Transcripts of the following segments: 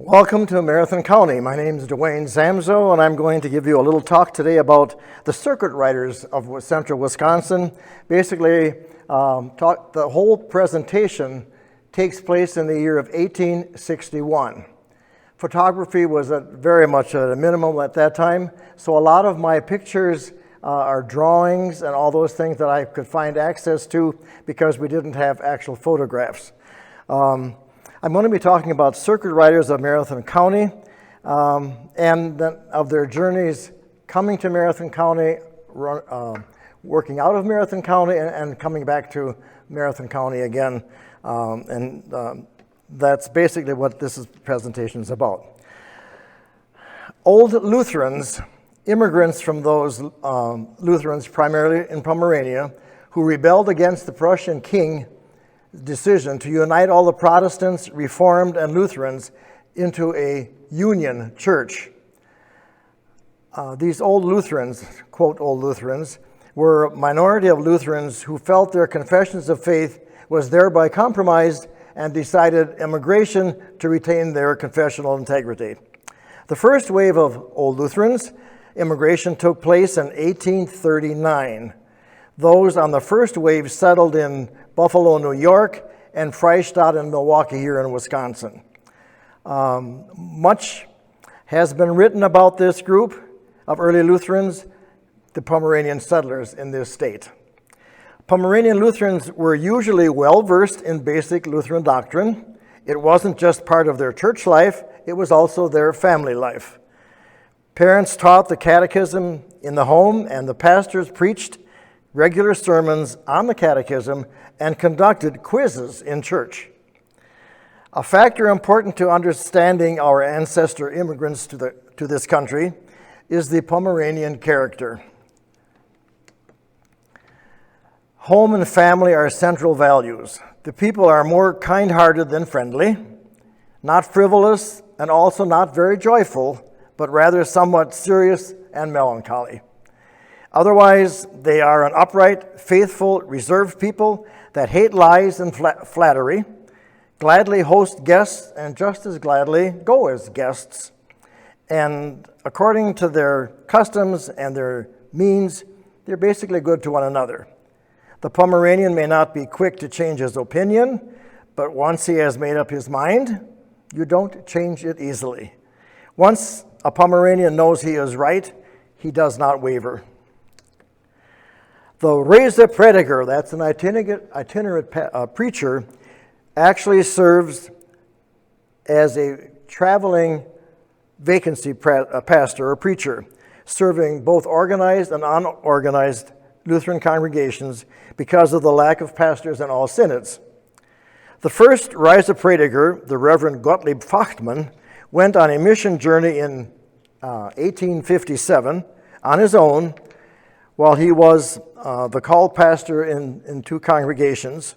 Welcome to Marathon County. My name is DuWayne Zamzow, and I'm going to give you a little talk today about the circuit riders of central Wisconsin. Basically, the whole presentation takes place in the year of 1861. Photography was very much at a minimum at that time, so a lot of my pictures are drawings and all those things that I could find access to because we didn't have actual photographs. I'm going to be talking about circuit riders of Marathon County and then of their journeys coming to Marathon County, working out of Marathon County, and coming back to Marathon County again. That's basically what this presentation is about. Old Lutherans, immigrants from those Lutherans primarily in Pomerania, who rebelled against the Prussian king decision to unite all the Protestants, Reformed, and Lutherans into a union church. These old Lutherans, quote old Lutherans, were a minority of Lutherans who felt their confessions of faith was thereby compromised and decided immigration to retain their confessional integrity. The first wave of old Lutherans immigration took place in 1839. Those on the first wave settled in Buffalo, New York, and Freistadt and Milwaukee here in Wisconsin. Much has been written about this group of early Lutherans, the Pomeranian settlers in this state. Pomeranian Lutherans were usually well-versed in basic Lutheran doctrine. It wasn't just part of their church life, it was also their family life. Parents taught the catechism in the home, and the pastors preached regular sermons on the catechism and conducted quizzes in church. A factor important to understanding our ancestor immigrants to this country is the Pomeranian character. Home and family are central values. The people are more kind-hearted than friendly, not frivolous, and also not very joyful, but rather somewhat serious and melancholy. Otherwise, they are an upright, faithful, reserved people that hate lies and flattery, gladly host guests, and just as gladly go as guests. And according to their customs and their means, they're basically good to one another. The Pomeranian may not be quick to change his opinion, but once he has made up his mind, you don't change it easily. Once a Pomeranian knows he is right, he does not waver. The Reiseprediger, that's an itinerant preacher, actually serves as a traveling vacancy pastor or preacher, serving both organized and unorganized Lutheran congregations because of the lack of pastors in all synods. The first Reiseprediger, the Reverend Gottlieb Fachtmann, went on a mission journey in 1857 on his own, while he was the called pastor in two congregations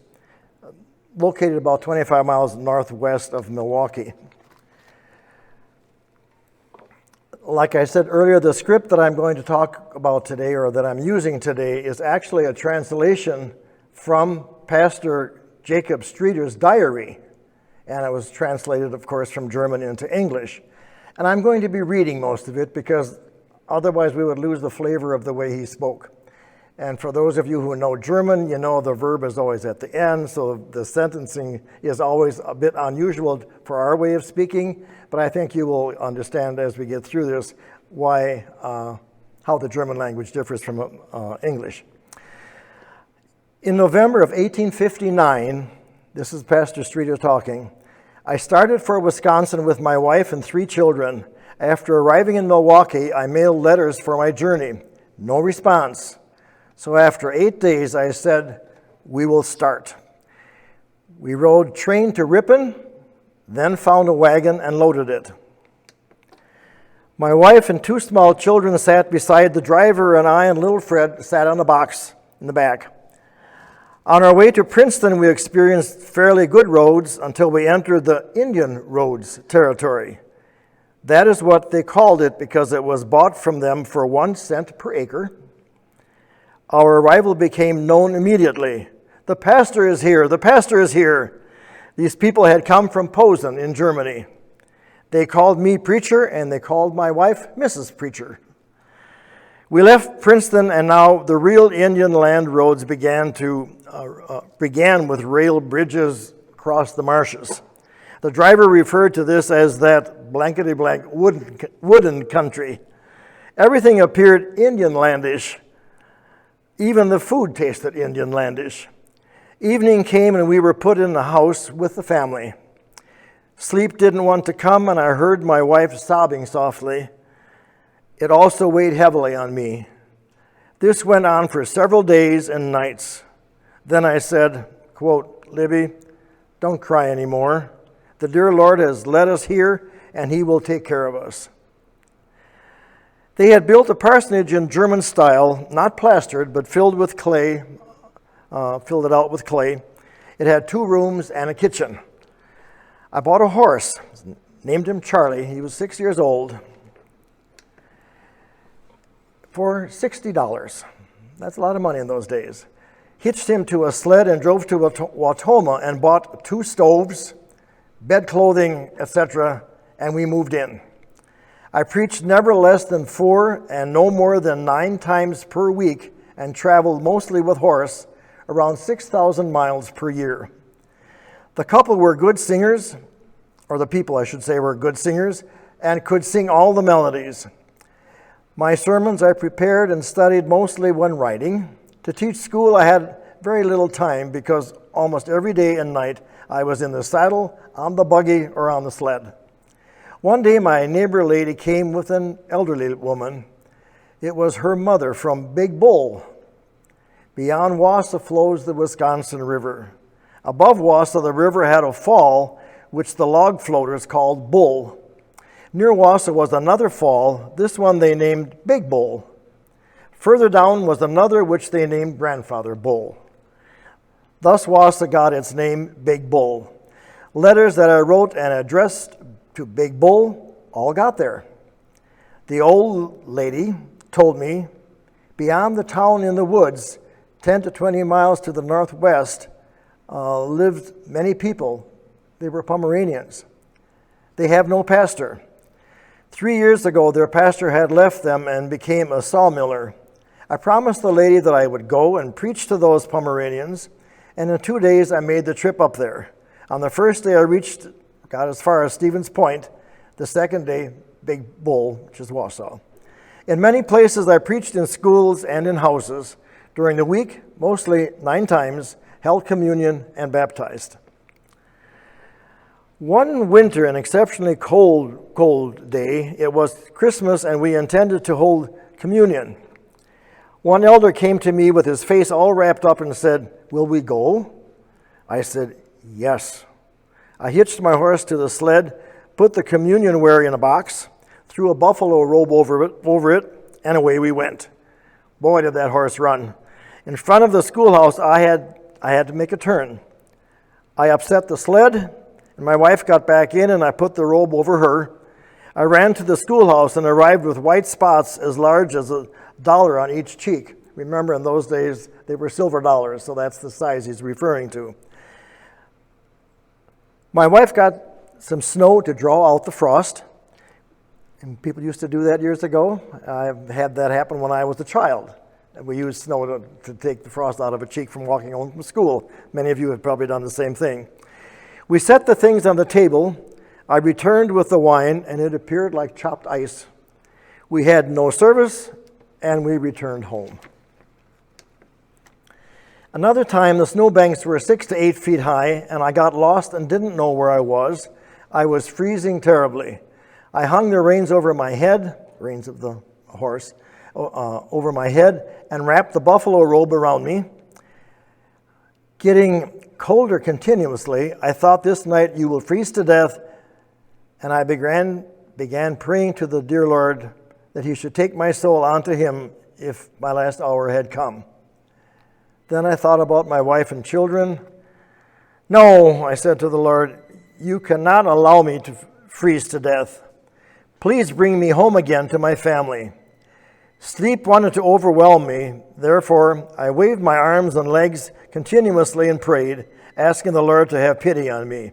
located about 25 miles northwest of Milwaukee. Like I said earlier, the script that I'm going to talk about today, or that I'm using today, is actually a translation from Pastor Jacob Streeter's diary, and it was translated, of course, from German into English. And I'm going to be reading most of it because otherwise we would lose the flavor of the way he spoke. And for those of you who know German, you know the verb is always at the end, so the sentencing is always a bit unusual for our way of speaking, but I think you will understand as we get through this how the German language differs from English. In November of 1859, this is Pastor Streeter talking, I started for Wisconsin with my wife and 3 children. After arriving in Milwaukee, I mailed letters for my journey. No response. So after 8 days, I said, we will start. We rode train to Ripon, then found a wagon and loaded it. My wife and 2 small children sat beside the driver, and I and little Fred sat on the box in the back. On our way to Princeton, we experienced fairly good roads until we entered the Indian Roads territory. That is what they called it because it was bought from them for 1 cent per acre. Our arrival became known immediately. The pastor is here, the pastor is here. These people had come from Posen in Germany. They called me preacher, and they called my wife Mrs. Preacher. We left Princeton, and now the real Indian land roads began with rail bridges across the marshes. The driver referred to this as that blankety-blank wooden country. Everything appeared Indian landish. Even the food tasted Indian landish. Evening came, and we were put in the house with the family. Sleep didn't want to come, and I heard my wife sobbing softly. It also weighed heavily on me. This went on for several days and nights. Then I said, quote, Libby, don't cry anymore. The dear Lord has led us here, and he will take care of us. They had built a parsonage in German style, not plastered, but filled with clay, filled it out with clay. It had 2 rooms and a kitchen. I bought a horse, named him Charlie. He was 6 years old, for $60. That's a lot of money in those days. Hitched him to a sled and drove to Wautoma and bought 2 stoves, bed clothing, etc., and we moved in. I preached never less than 4 and no more than 9 times per week and traveled mostly with horse, around 6,000 miles per year. The couple were good singers, or the people I should say were good singers, and could sing all the melodies. My sermons I prepared and studied mostly when writing. To teach school I had very little time because almost every day and night I was in the saddle, on the buggy, or on the sled. One day my neighbor lady came with an elderly woman. It was her mother from Big Bull. Beyond Wausau flows the Wisconsin River. Above Wausau, the river had a fall, which the log floaters called Bull. Near Wausau was another fall. This one they named Big Bull. Further down was another which they named Grandfather Bull. Thus Wausau got its name Big Bull. Letters that I wrote and addressed to Big Bull all got there. The old lady told me, beyond the town in the woods, 10 to 20 miles to the northwest, lived many people. They were Pomeranians. They have no pastor. 3 years ago, their pastor had left them and became a sawmiller. I promised the lady that I would go and preach to those Pomeranians, and in 2 days I made the trip up there. On the first day I got as far as Stevens Point. The second day, Big Bull, which is Wausau. In many places I preached in schools and in houses. During the week, mostly 9 times, held communion and baptized. One winter, an exceptionally cold day, it was Christmas and we intended to hold communion. One elder came to me with his face all wrapped up and said, "Will we go?" I said, "Yes." I hitched my horse to the sled, put the communion ware in a box, threw a buffalo robe over it, and away we went. Boy, did that horse run. In front of the schoolhouse, I had to make a turn. I upset the sled, and my wife got back in, and I put the robe over her. I ran to the schoolhouse and arrived with white spots as large as $1 on each cheek. Remember, in those days, they were silver dollars, so that's the size he's referring to. My wife got some snow to draw out the frost, and people used to do that years ago. I've had that happen when I was a child. We used snow to take the frost out of a cheek from walking home from school. Many of you have probably done the same thing. We set the things on the table. I returned with the wine, and it appeared like chopped ice. We had no service, and we returned home. Another time, the snowbanks were 6 to 8 feet high, and I got lost and didn't know where I was. I was freezing terribly. I hung the reins over my head, reins of the horse, over my head, and wrapped the buffalo robe around me. Getting colder continuously, I thought, this night you will freeze to death, and I began praying to the dear Lord that he should take my soul onto him if my last hour had come. Then I thought about my wife and children. No, I said to the Lord, you cannot allow me to freeze to death. Please bring me home again to my family. Sleep wanted to overwhelm me. Therefore, I waved my arms and legs continuously and prayed, asking the Lord to have pity on me.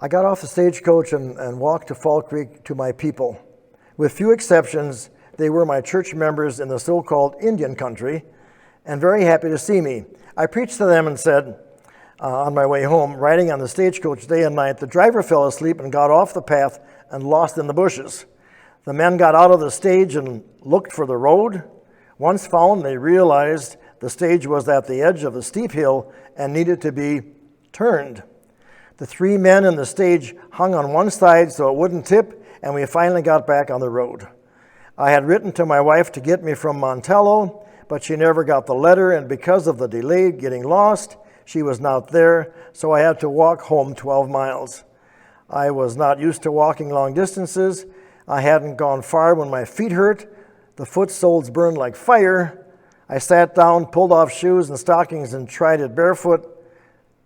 I got off the stagecoach and walked to Fall Creek to my people. With few exceptions, they were my church members in the so-called Indian country and very happy to see me. I preached to them and said, on my way home, riding on the stagecoach day and night, the driver fell asleep and got off the path and lost in the bushes. The men got out of the stage and looked for the road. Once found, they realized the stage was at the edge of a steep hill and needed to be turned. The three men in the stage hung on one side so it wouldn't tip, and we finally got back on the road. I had written to my wife to get me from Montello, but she never got the letter, and because of the delay getting lost, she was not there, so I had to walk home 12 miles. I was not used to walking long distances. I hadn't gone far when my feet hurt. The foot soles burned like fire. I sat down, pulled off shoes and stockings, and tried it barefoot,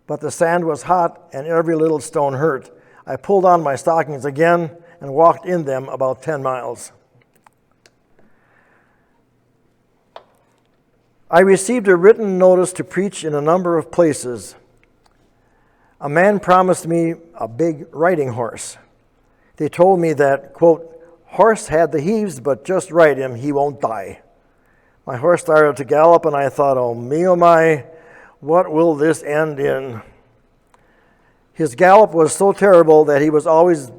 but the sand was hot and every little stone hurt. I pulled on my stockings again and walked in them about 10 miles. I received a written notice to preach in a number of places. A man promised me a big riding horse. They told me that, quote, horse had the heaves, but just ride him, he won't die. My horse started to gallop, and I thought, oh my, what will this end in? His gallop was so terrible that he was always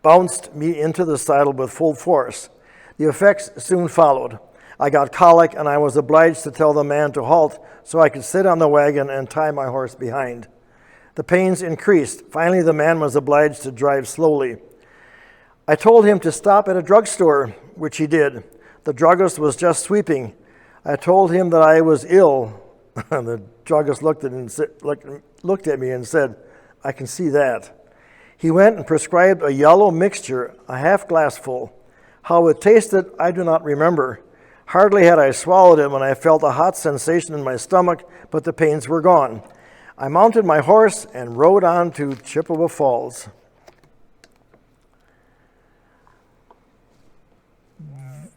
bounced me into the saddle with full force. The effects soon followed. I got colic, and I was obliged to tell the man to halt so I could sit on the wagon and tie my horse behind. The pains increased. Finally, the man was obliged to drive slowly. I told him to stop at a drugstore, which he did. The druggist was just sweeping. I told him that I was ill. The druggist looked at me and said, I can see that. He went and prescribed a yellow mixture, a half glass full. How it tasted, I do not remember. Hardly had I swallowed it when I felt a hot sensation in my stomach, but the pains were gone. I mounted my horse and rode on to Chippewa Falls.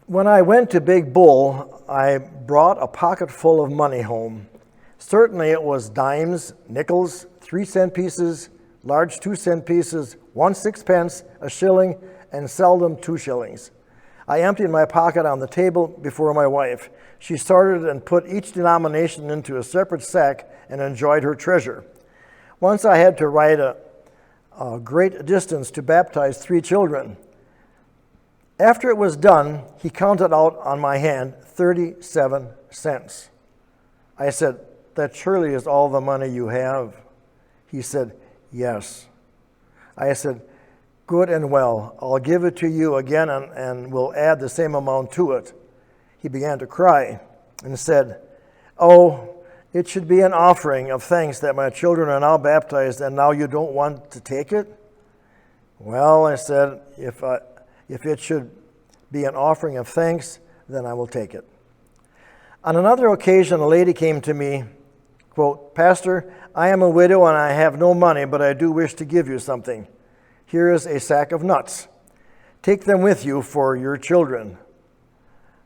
When I went to Big Bull, I brought a pocket full of money home. Certainly it was dimes, nickels, 3-cent pieces, large 2-cent pieces, 1 6-pence, a shilling, and seldom 2 shillings. I emptied my pocket on the table before my wife. She sorted and put each denomination into a separate sack and enjoyed her treasure. Once I had to ride a great distance to baptize 3 children. After it was done, he counted out on my hand 37 cents. I said, that surely is all the money you have. He said, yes. I said, good and well. I'll give it to you again and we'll add the same amount to it. He began to cry and said, oh, it should be an offering of thanks that my children are now baptized and now you don't want to take it? Well, I said, if it should be an offering of thanks, then I will take it. On another occasion, a lady came to me, quote, Pastor, I am a widow and I have no money, but I do wish to give you something. Here is a sack of nuts. Take them with you for your children.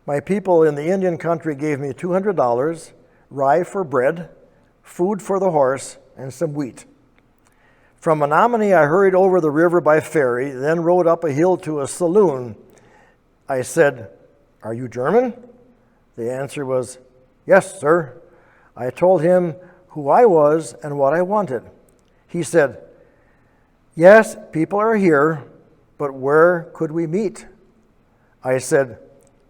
My people in the Indian country gave me $200, rye for bread, food for the horse, and some wheat. From Menominee, I hurried over the river by ferry, then rode up a hill to a saloon. I said, are you German? The answer was, yes, sir. I told him who I was and what I wanted. He said, yes, people are here, but where could we meet? I said,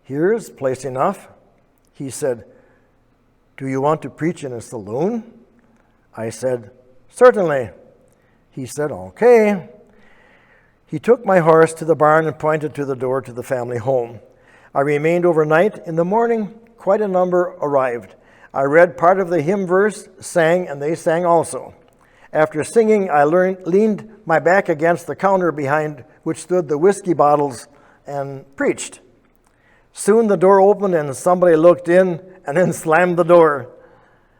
here's place enough. He said, do you want to preach in a saloon? I said, certainly. He said, okay. He took my horse to the barn and pointed to the door to the family home. I remained overnight. In the morning, quite a number arrived. I read part of the hymn verse, sang, and they sang also. After singing, I leaned my back against the counter behind which stood the whiskey bottles and preached. Soon the door opened and somebody looked in and then slammed the door.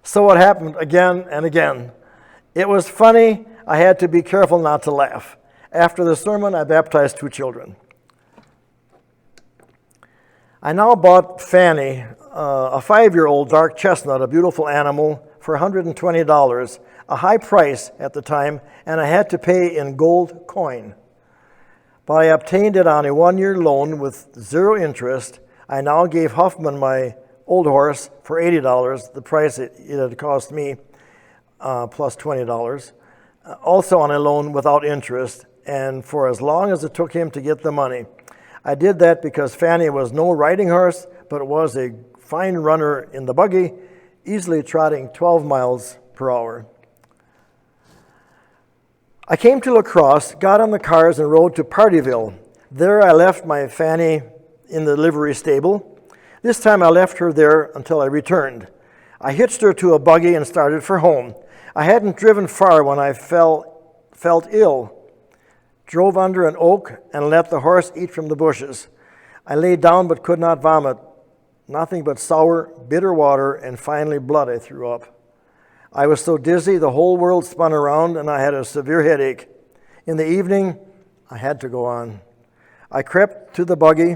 So it happened again and again. It was funny. I had to be careful not to laugh. After the sermon, I baptized 2 children. I now bought Fanny, a 5-year-old dark chestnut, a beautiful animal, for $120, a high price at the time, and I had to pay in gold coin. But I obtained it on a 1-year loan with 0 interest. I now gave Huffman my old horse for $80, the price it had cost me, plus $20, also on a loan without interest, and for as long as it took him to get the money. I did that because Fanny was no riding horse, but was a fine runner in the buggy, easily trotting 12 miles per hour. I came to La Crosse, got on the cars, and rode to Partyville. There I left my Fanny in the livery stable. This time I left her there until I returned. I hitched her to a buggy and started for home. I hadn't driven far when I felt ill. Drove under an oak and let the horse eat from the bushes. I lay down but could not vomit. Nothing but sour, bitter water, and finally blood I threw up. I was so dizzy the whole world spun around and I had a severe headache. In the evening, I had to go on. I crept to the buggy,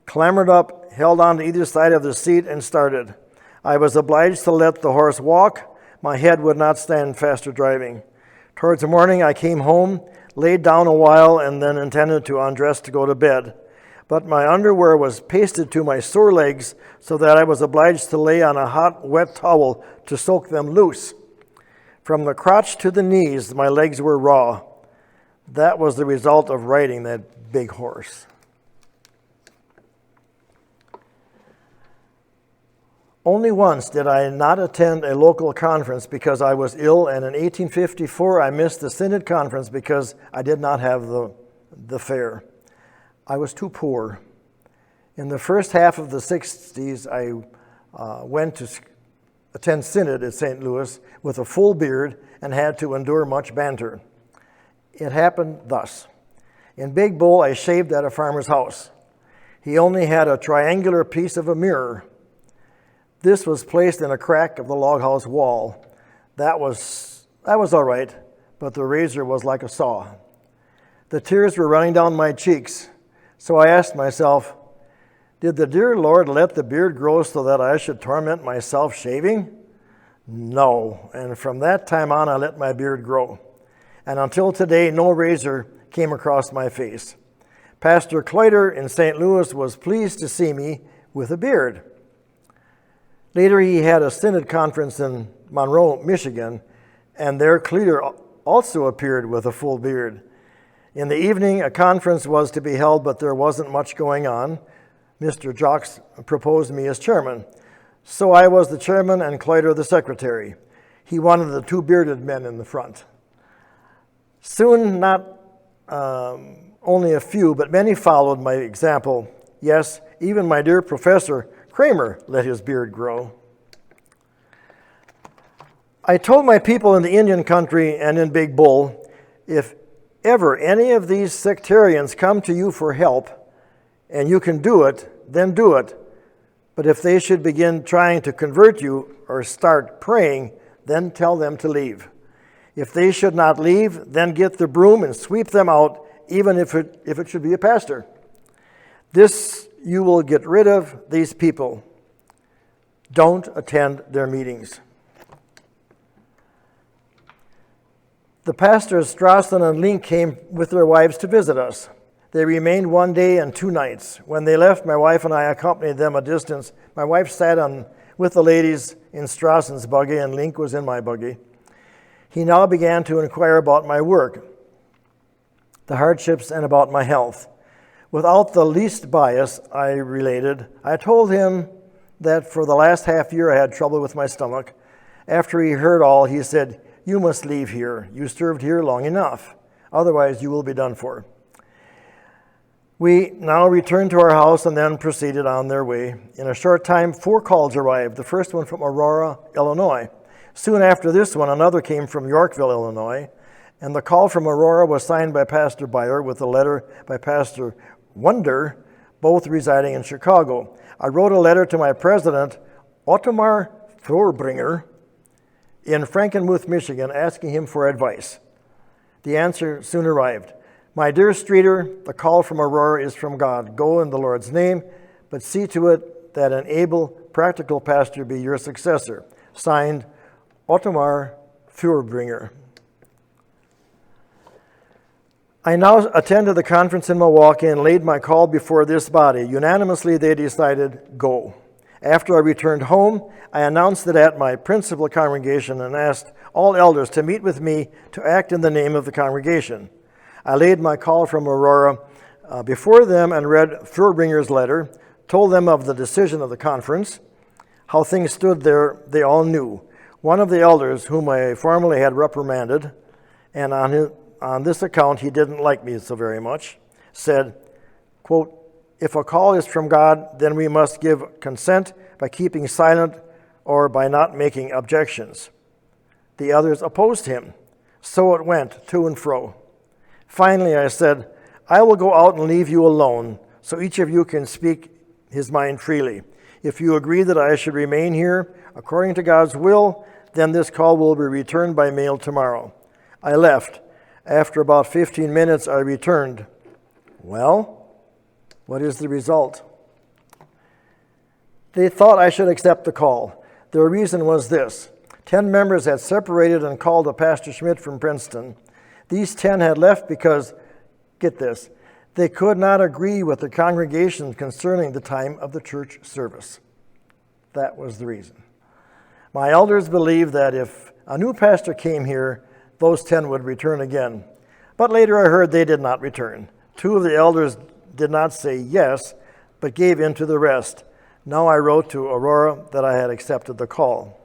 clambered up, held on to either side of the seat, and started. I was obliged to let the horse walk. My head would not stand faster driving. Towards the morning, I came home, laid down a while, and then intended to undress to go to bed. But my underwear was pasted to my sore legs so that I was obliged to lay on a hot, wet towel to soak them loose. From the crotch to the knees, my legs were raw. That was the result of riding that big horse. Only once did I not attend a local conference because I was ill, and in 1854 I missed the Synod conference because I did not have the fare. I was too poor. In the first half of the 60s, I went to attend Synod at St. Louis with a full beard and had to endure much banter. It happened thus. In Big Bull, I shaved at a farmer's house. He only had a triangular piece of a mirror. This was placed in a crack of the log house wall. That was all right, but the razor was like a saw. The tears were running down my cheeks. So I asked myself, did the dear Lord let the beard grow so that I should torment myself shaving? No, and from that time on I let my beard grow. And until today, no razor came across my face. Pastor Cloyter in St. Louis was pleased to see me with a beard. Later he had a Synod conference in Monroe, Michigan, and there Cloyter also appeared with a full beard. In the evening, a conference was to be held, but there wasn't much going on. Mr. Jocks proposed me as chairman. So I was the chairman and Cloyter the secretary. He wanted the 2 bearded men in the front. Soon, not only a few, but many followed my example. Yes, even my dear Professor Kramer let his beard grow. I told my people in the Indian country and in Big Bull, if ever any of these sectarians come to you for help, and you can do it, then do it. But if they should begin trying to convert you or start praying, then tell them to leave. If they should not leave, then get the broom and sweep them out, even if it should be a pastor. This you will get rid of these people. Don't attend their meetings. The pastors Strassen and Link came with their wives to visit us. They remained 1 day and 2 nights. When they left, my wife and I accompanied them a distance. My wife sat with the ladies in Strassen's buggy, and Link was in my buggy. He now began to inquire about my work, the hardships, and about my health. Without the least bias, I related. I told him that for the last half year I had trouble with my stomach. After he heard all, he said, "You must leave here. You served here long enough. Otherwise, you will be done for." We now returned to our house and then proceeded on their way. In a short time, 4 calls arrived, the first one from Aurora, Illinois. Soon after this one, another came from Yorkville, Illinois, and the call from Aurora was signed by Pastor Beyer with a letter by Pastor Wunder, both residing in Chicago. I wrote a letter to my president, Ottomar Thorbringer, in Frankenmuth, Michigan, asking him for advice. The answer soon arrived. "My dear Streeter, the call from Aurora is from God. Go in the Lord's name, but see to it that an able, practical pastor be your successor." Signed, Ottomar Furbringer. I now attended the conference in Milwaukee and laid my call before this body. Unanimously, they decided, go. After I returned home, I announced it at my principal congregation and asked all elders to meet with me to act in the name of the congregation. I laid my call from Aurora before them and read Furbringer's letter, told them of the decision of the conference, how things stood there, they all knew. One of the elders, whom I formerly had reprimanded, and on this account he didn't like me so very much, said, quote, if a call is from God, then we must give consent by keeping silent or by not making objections. The others opposed him. So it went to and fro. Finally, I said, I will go out and leave you alone, so each of you can speak his mind freely. If you agree that I should remain here, according to God's will, then this call will be returned by mail tomorrow. I left. After about 15 minutes, I returned. Well, what is the result? They thought I should accept the call. Their reason was this. 10 members had separated and called a Pastor Schmidt from Princeton. These 10 had left because, get this, they could not agree with the congregation concerning the time of the church service. That was the reason. My elders believed that if a new pastor came here, those 10 would return again. But later I heard they did not return. 2 of the elders did not say yes, but gave in to the rest. Now I wrote to Aurora that I had accepted the call.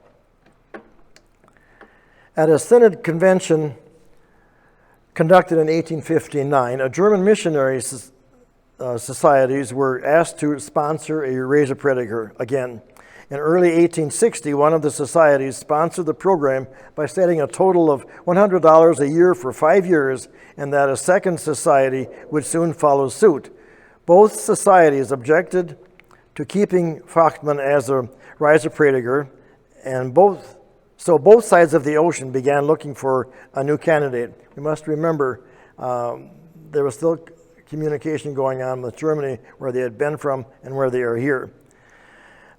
At a synod convention conducted in 1859, a German missionary societies were asked to sponsor a Reiseprediger again. In early 1860, one of the societies sponsored the program by setting a total of $100 a year for 5 years, and that a second society would soon follow suit. Both societies objected to keeping Fachmann as a Reiseprediger, and both sides of the ocean began looking for a new candidate. We must remember there was still communication going on with Germany, where they had been from and where they are here.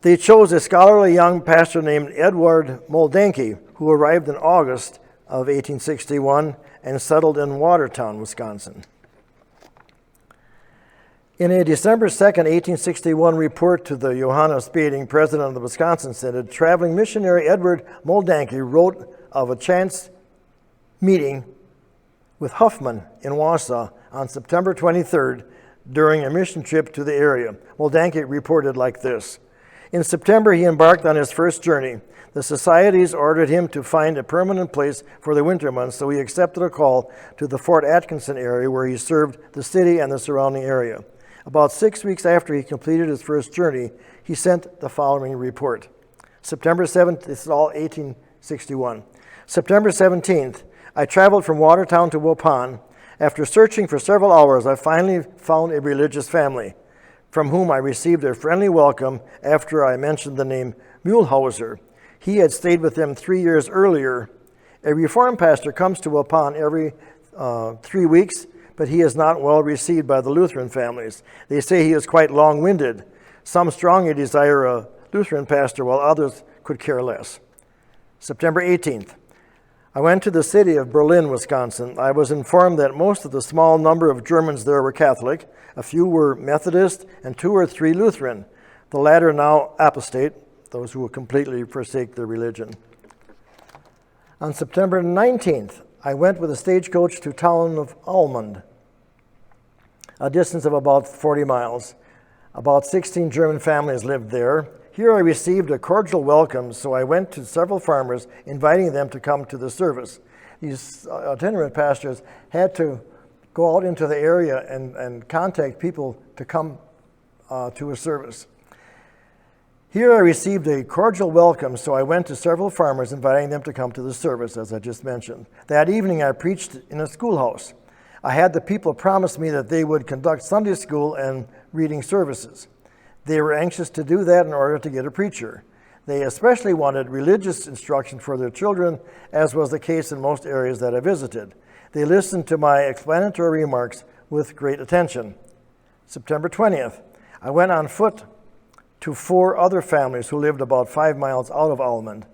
They chose a scholarly young pastor named Edward Moldenke, who arrived in August of 1861 and settled in Watertown, Wisconsin. In a December 2nd, 1861 report to the Johannes Bading, president of the Wisconsin Synod, traveling missionary Edward Moldenke wrote of a chance meeting with Huffman in Wausau on September 23rd during a mission trip to the area. Moldenke reported like this. In September, he embarked on his first journey. The societies ordered him to find a permanent place for the winter months, so he accepted a call to the Fort Atkinson area where he served the city and the surrounding area. About 6 weeks after he completed his first journey, he sent the following report. September 7th, this is all 1861. September 17th, I traveled from Watertown to Waupun. After searching for several hours, I finally found a religious family, from whom I received a friendly welcome after I mentioned the name Muehlhauser. He had stayed with them 3 years earlier. A Reformed pastor comes to Waupun every 3 weeks, but he is not well received by the Lutheran families. They say he is quite long-winded. Some strongly desire a Lutheran pastor, while others could care less. September 18th. I went to the city of Berlin, Wisconsin. I was informed that most of the small number of Germans there were Catholic. A few were Methodist, and 2 or 3 Lutheran. The latter now apostate, those who will completely forsake their religion. On September 19th, I went with a stagecoach to town of Almond, a distance of about 40 miles. About 16 German families lived there. Here I received a cordial welcome, so I went to several farmers, inviting them to come to the service. These itinerant pastors had to go out into the area and contact people to come to a service. Here I received a cordial welcome, so I went to several farmers, inviting them to come to the service, as I just mentioned. That evening I preached in a schoolhouse. I had the people promise me that they would conduct Sunday school and reading services. They were anxious to do that in order to get a preacher. They especially wanted religious instruction for their children, as was the case in most areas that I visited. They listened to my explanatory remarks with great attention. September 20th, I went on foot to 4 other families who lived about 5 miles out of Almond.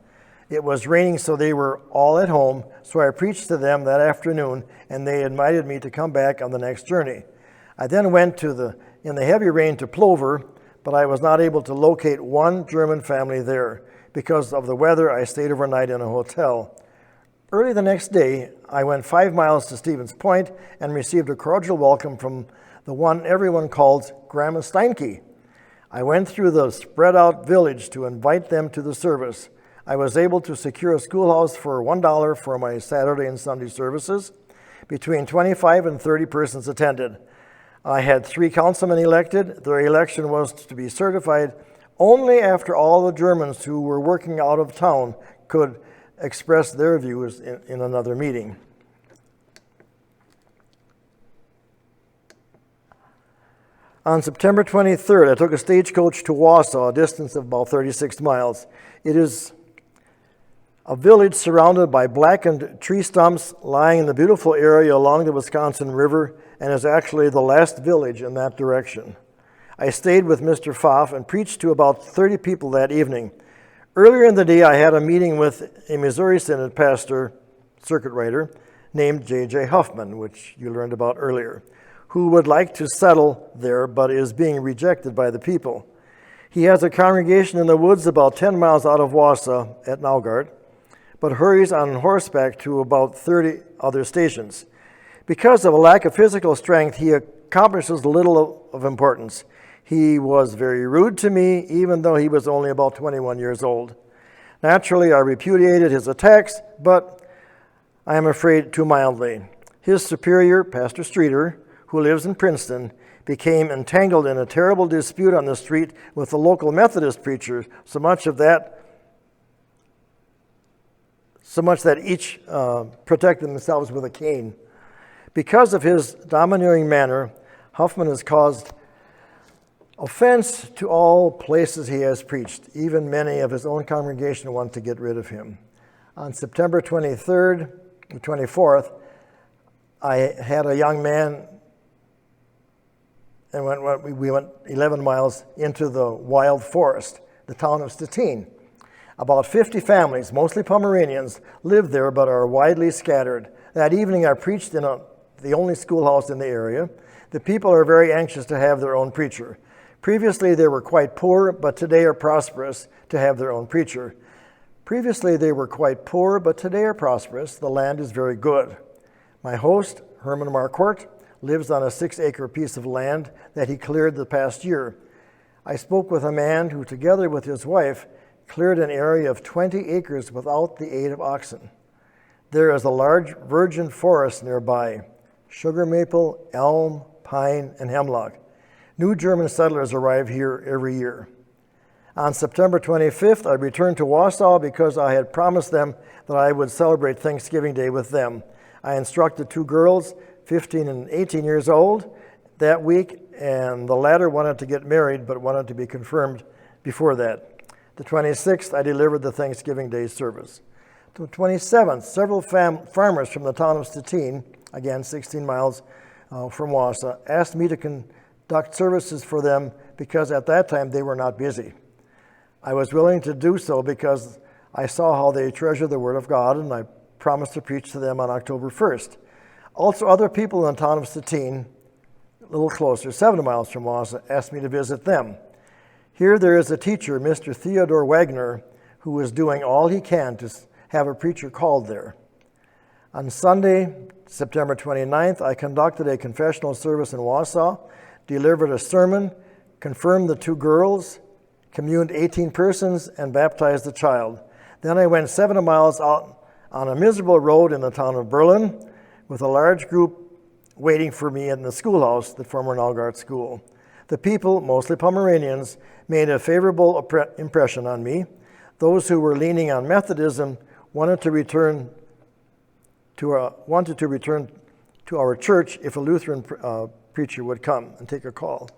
It was raining, so they were all at home, so I preached to them that afternoon, and they invited me to come back on the next journey. I then went in the heavy rain to Plover, but I was not able to locate one German family there. Because of the weather, I stayed overnight in a hotel. Early the next day, I went 5 miles to Stevens Point and received a cordial welcome from the one everyone calls Grandma Steinke. I went through the spread-out village to invite them to the service. I was able to secure a schoolhouse for $1 for my Saturday and Sunday services. Between 25 and 30 persons attended. I had 3 councilmen elected. Their election was to be certified only after all the Germans who were working out of town could express their views in another meeting. On September 23rd, I took a stagecoach to Wausau, a distance of about 36 miles. It is a village surrounded by blackened tree stumps lying in the beautiful area along the Wisconsin River, and is actually the last village in that direction. I stayed with Mr. Pfaff and preached to about 30 people that evening. Earlier in the day, I had a meeting with a Missouri Synod pastor, circuit writer, named J.J. Huffman, which you learned about earlier, who would like to settle there but is being rejected by the people. He has a congregation in the woods about 10 miles out of Wausau at Naugard, but hurries on horseback to about 30 other stations. Because of a lack of physical strength, he accomplishes little of importance. He was very rude to me, even though he was only about 21 years old. Naturally, I repudiated his attacks, but I am afraid too mildly. His superior, Pastor Streeter, who lives in Princeton, became entangled in a terrible dispute on the street with the local Methodist preacher, so much that each protected themselves with a cane. Because of his domineering manner, Huffman has caused offense to all places he has preached. Even many of his own congregation want to get rid of him. On September 23rd, 24th, I had a young man, and we went 11 miles into the wild forest, the town of Stettin. About 50 families, mostly Pomeranians, live there but are widely scattered. That evening I preached in the only schoolhouse in the area. The people are very anxious to have their own preacher. Previously they were quite poor, but today are prosperous to have their own preacher. Previously they were quite poor, but today are prosperous. The land is very good. My host, Herman Marquardt, lives on a 6-acre piece of land that he cleared the past year. I spoke with a man who, together with his wife, cleared an area of 20 acres without the aid of oxen. There is a large virgin forest nearby, sugar maple, elm, pine, and hemlock. New German settlers arrive here every year. On September 25th, I returned to Wausau because I had promised them that I would celebrate Thanksgiving Day with them. I instructed 2 girls, 15 and 18 years old, that week, and the latter wanted to get married but wanted to be confirmed before that. The 26th, I delivered the Thanksgiving Day service. The 27th, several farmers from the town of Stettin, again 16 miles from Wausau, asked me to conduct services for them because at that time they were not busy. I was willing to do so because I saw how they treasure the Word of God, and I promised to preach to them on October 1st. Also, other people in the town of Stettin, a little closer, 7 miles from Wausau, asked me to visit them. Here there is a teacher, Mr. Theodore Wagner, who is doing all he can to have a preacher called there. On Sunday, September 29th, I conducted a confessional service in Wausau, delivered a sermon, confirmed the 2 girls, communed 18 persons, and baptized a child. Then I went 7 miles out on a miserable road in the town of Berlin with a large group waiting for me in the schoolhouse, the former Naugard School. The people, mostly Pomeranians, made a favorable impression on me. Those who were leaning on Methodism wanted to return to our church if a Lutheran preacher would come and take a call.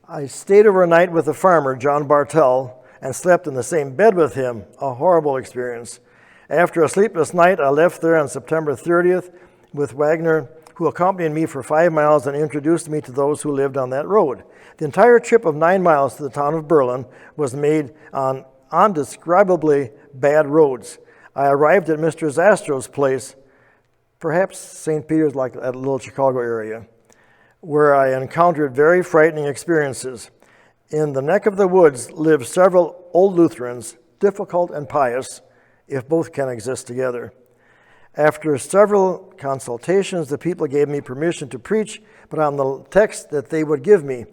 I stayed overnight with a farmer, John Bartell, and slept in the same bed with him, a horrible experience. After a sleepless night, I left there on September 30th with Wagner, who accompanied me for 5 miles and introduced me to those who lived on that road. The entire trip of 9 miles to the town of Berlin was made on undescribably bad roads. I arrived at Mr. Zastro's place, perhaps St. Peter's, like that little Chicago area, where I encountered very frightening experiences. In the neck of the woods lived several old Lutherans, difficult and pious, if both can exist together. After several consultations, the people gave me permission to preach, but on the text that they would give me,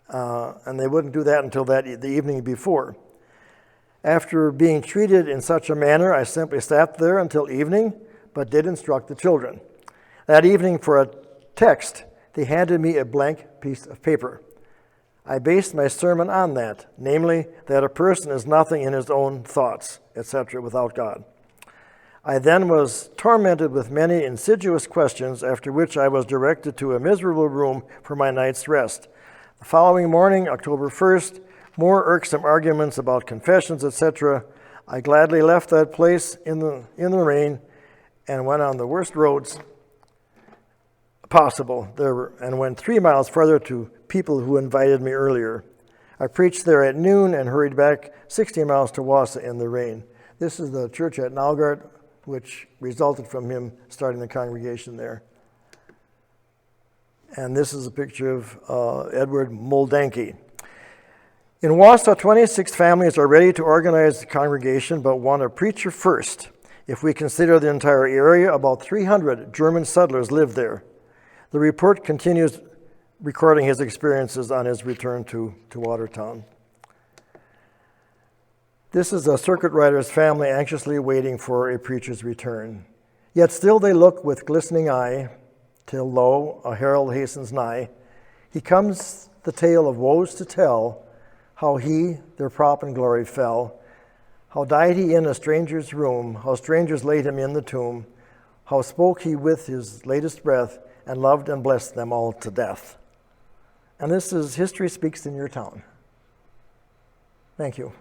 and they wouldn't do that until the evening before. After being treated in such a manner, I simply sat there until evening, but did instruct the children. That evening, for a text, they handed me a blank piece of paper. I based my sermon on that, namely, that a person is nothing in his own thoughts, etc., without God. I then was tormented with many insidious questions, after which I was directed to a miserable room for my night's rest. The following morning, October 1st, more irksome arguments about confessions, etc. I gladly left that place in the rain and went on the worst roads possible and went 3 miles further to people who invited me earlier. I preached there at noon and hurried back 60 miles to Wausau in the rain. This is the church at Naugard, which resulted from him starting the congregation there. And this is a picture of Edward Moldanke. In Wausau, 26 families are ready to organize the congregation, but want a preacher first. If we consider the entire area, about 300 German settlers live there. The report continues recording his experiences on his return to Watertown. This is a circuit rider's family anxiously waiting for a preacher's return. Yet still they look with glistening eye, till lo, a herald hastens nigh. He comes the tale of woes to tell, how he, their prop and glory, fell. How died he in a stranger's room, how strangers laid him in the tomb, how spoke he with his latest breath, and loved and blessed them all to death. And this is History Speaks in Your Town. Thank you.